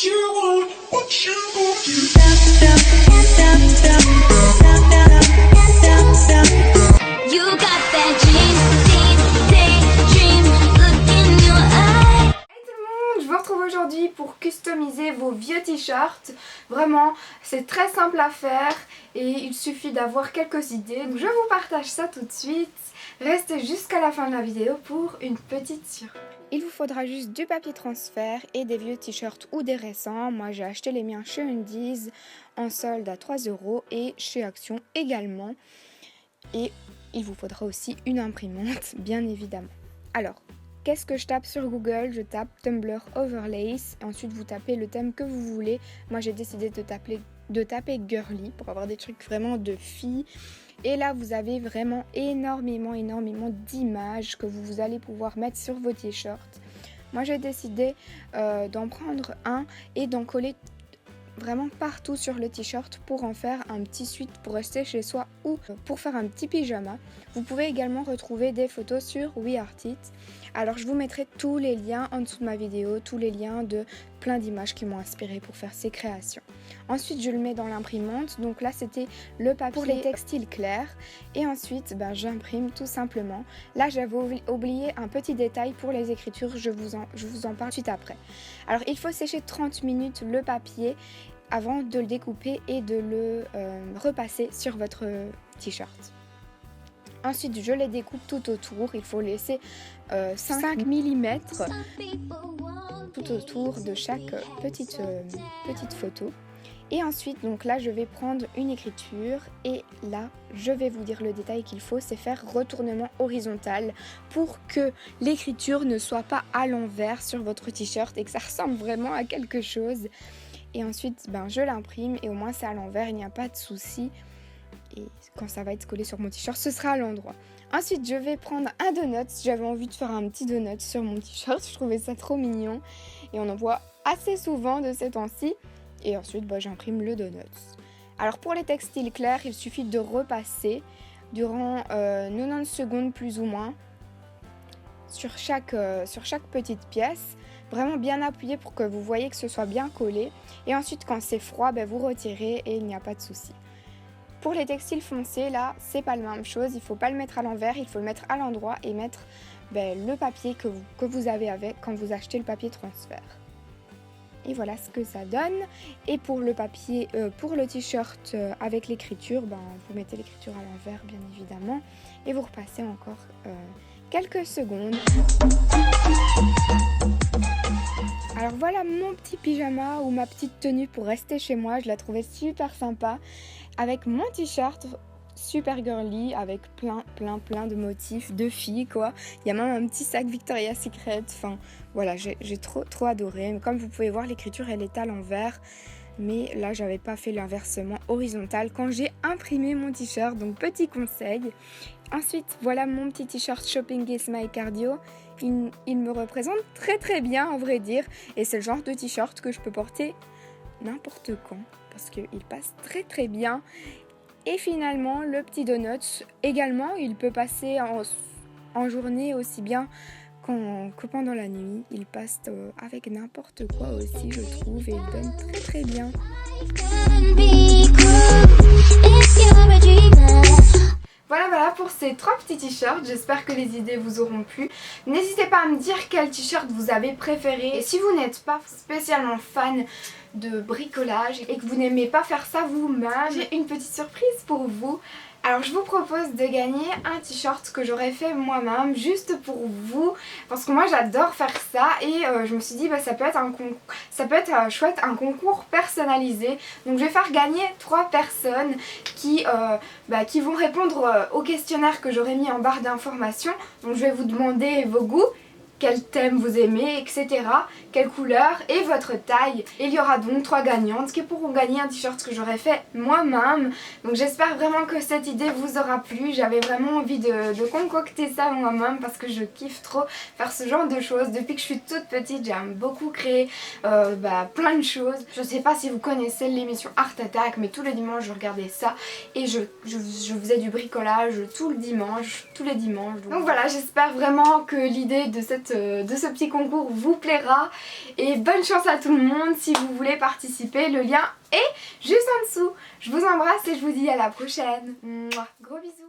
Je vous retrouve aujourd'hui pour customiser vos vieux t-shirts. Vraiment, c'est très simple à faire et il suffit d'avoir quelques idées. Donc je vous partage ça tout de suite. Restez jusqu'à la fin de la vidéo pour une petite surprise. Il vous faudra juste du papier transfert et des vieux t-shirts ou des récents. Moi j'ai acheté les miens chez Undies en solde à 3 € et chez Action également. Et il vous faudra aussi une imprimante, bien évidemment. Alors, qu'est-ce que je tape sur Google? Je tape Tumblr Overlays. Ensuite, vous tapez le thème que vous voulez. Moi, j'ai décidé de taper girly pour avoir des trucs vraiment de filles. Et là, vous avez vraiment énormément d'images que vous allez pouvoir mettre sur vos t-shirts. Moi, j'ai décidé d'en prendre un et d'en coller vraiment partout sur le t-shirt pour en faire un petit suite pour rester chez soi ou pour faire un petit pyjama. Vous pouvez également retrouver des photos sur WeArtIt. Alors je vous mettrai tous les liens en dessous de ma vidéo, tous les liens de plein d'images qui m'ont inspiré pour faire ces créations. Ensuite je le mets dans l'imprimante, donc là c'était le papier pour les textiles clairs et ensuite j'imprime tout simplement. Là j'avais oublié un petit détail pour les écritures, je vous en parle suite après. Alors il faut sécher 30 minutes le papier avant de le découper et de le repasser sur votre t-shirt. Ensuite, je les découpe tout autour. Il faut laisser 5 mm tout autour de chaque petite photo. Et ensuite, donc là, je vais prendre une écriture et là, je vais vous dire le détail qu'il faut, c'est faire retournement horizontal pour que l'écriture ne soit pas à l'envers sur votre t-shirt et que ça ressemble vraiment à quelque chose. Et ensuite, je l'imprime et au moins c'est à l'envers, il n'y a pas de souci. Et quand ça va être collé sur mon t-shirt, ce sera à l'endroit. Ensuite, je vais prendre un donut. J'avais envie de faire un petit donut sur mon t-shirt. Je trouvais ça trop mignon. Et on en voit assez souvent de ces temps-ci. Et ensuite, j'imprime le donut. Alors pour les textiles clairs, il suffit de repasser durant 90 secondes plus ou moins sur chaque petite pièce. Vraiment bien appuyé pour que vous voyez que ce soit bien collé. Et ensuite, quand c'est froid, vous retirez et il n'y a pas de souci. Pour les textiles foncés, là, c'est pas la même chose. Il faut pas le mettre à l'envers, il faut le mettre à l'endroit et mettre le papier que vous avez avec quand vous achetez le papier transfert. Et voilà ce que ça donne. Et pour le papier, pour le t-shirt avec l'écriture, vous mettez l'écriture à l'envers, bien évidemment, et vous repassez encore quelques secondes. Alors voilà mon petit pyjama ou ma petite tenue pour rester chez moi. Je la trouvais super sympa avec mon t-shirt super girly avec plein de motifs de filles quoi. Il y a même un petit sac Victoria's Secret. Enfin voilà, j'ai trop adoré. Comme vous pouvez voir, l'écriture elle est à l'envers. Mais là j'avais pas fait l'inversement horizontal quand j'ai imprimé mon t-shirt, donc petit conseil. Ensuite voilà mon petit t-shirt Shopping is my cardio. Il me représente très bien à vrai dire et c'est le genre de t-shirt que je peux porter n'importe quand parce qu'il passe très bien. Et finalement le petit donut également il peut passer en journée aussi bien que pendant la nuit. Il passe avec n'importe quoi aussi je trouve et il donne très bien. Voilà pour ces 3 petits t-shirts, j'espère que les idées vous auront plu. N'hésitez pas à me dire quel t-shirt vous avez préféré. Et si vous n'êtes pas spécialement fan de bricolage et que vous n'aimez pas faire ça vous-même, j'ai une petite surprise pour vous. Alors je vous propose de gagner un t-shirt que j'aurais fait moi-même juste pour vous parce que moi j'adore faire ça et je me suis dit ça peut être chouette, un concours personnalisé. Donc je vais faire gagner 3 personnes qui vont répondre au questionnaire que j'aurai mis en barre d'informations. Donc je vais vous demander vos goûts, quel thème vous aimez, etc. Quelle couleur et votre taille. Et il y aura donc 3 gagnantes qui pourront gagner un t-shirt que j'aurais fait moi-même. Donc j'espère vraiment que cette idée vous aura plu. J'avais vraiment envie de concocter ça moi-même parce que je kiffe trop faire ce genre de choses. Depuis que je suis toute petite, j'aime beaucoup créer plein de choses. Je sais pas si vous connaissez l'émission Art Attack, mais tous les dimanches je regardais ça et je faisais du bricolage tous les dimanches. Donc voilà, j'espère vraiment que l'idée de cette résultate de ce petit concours vous plaira. Et bonne chance à tout le monde si vous voulez participer. Le lien est juste en dessous. Je vous embrasse et je vous dis à la prochaine. Mouah, gros bisous.